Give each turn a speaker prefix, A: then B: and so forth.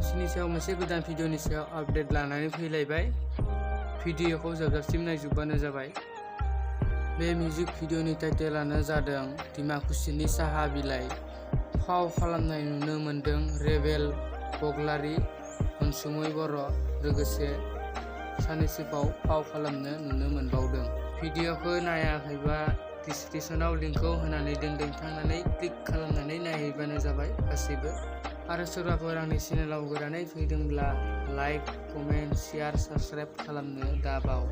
A: दिमाकुचिनि सायाव मोनसे गोदान भिडिअनि सायाव आपडेट लानानै फैलायबाय। भिडिअखौ जोबजासिम नायजोबबानो जाबाय। बे मिउजिक भिडिअनि टाइटेलानो जादों दिमाकुचिनि साहा बिलाइ। फाव खालामनाय नुनो मोनदों रेबेल बगलारि, अनसुमै बर', लोगोसे सानैसोबाव फाव खालामनो नुनो मोनबावदों। भिडिअखौ नायाखैबा डिसक्रिपसनाव लिंकखौ होनानै दोनदों, थांनानै क्लिक खालामनानै नायहैबानो जाबाय गासैबो। आरो सोरबाफोर आंनि चेनेलाव गोदानै फैदोंब्ला लाइक, कमेन्ट, शेयार, साबस्क्राइब खालामनो दाबाव।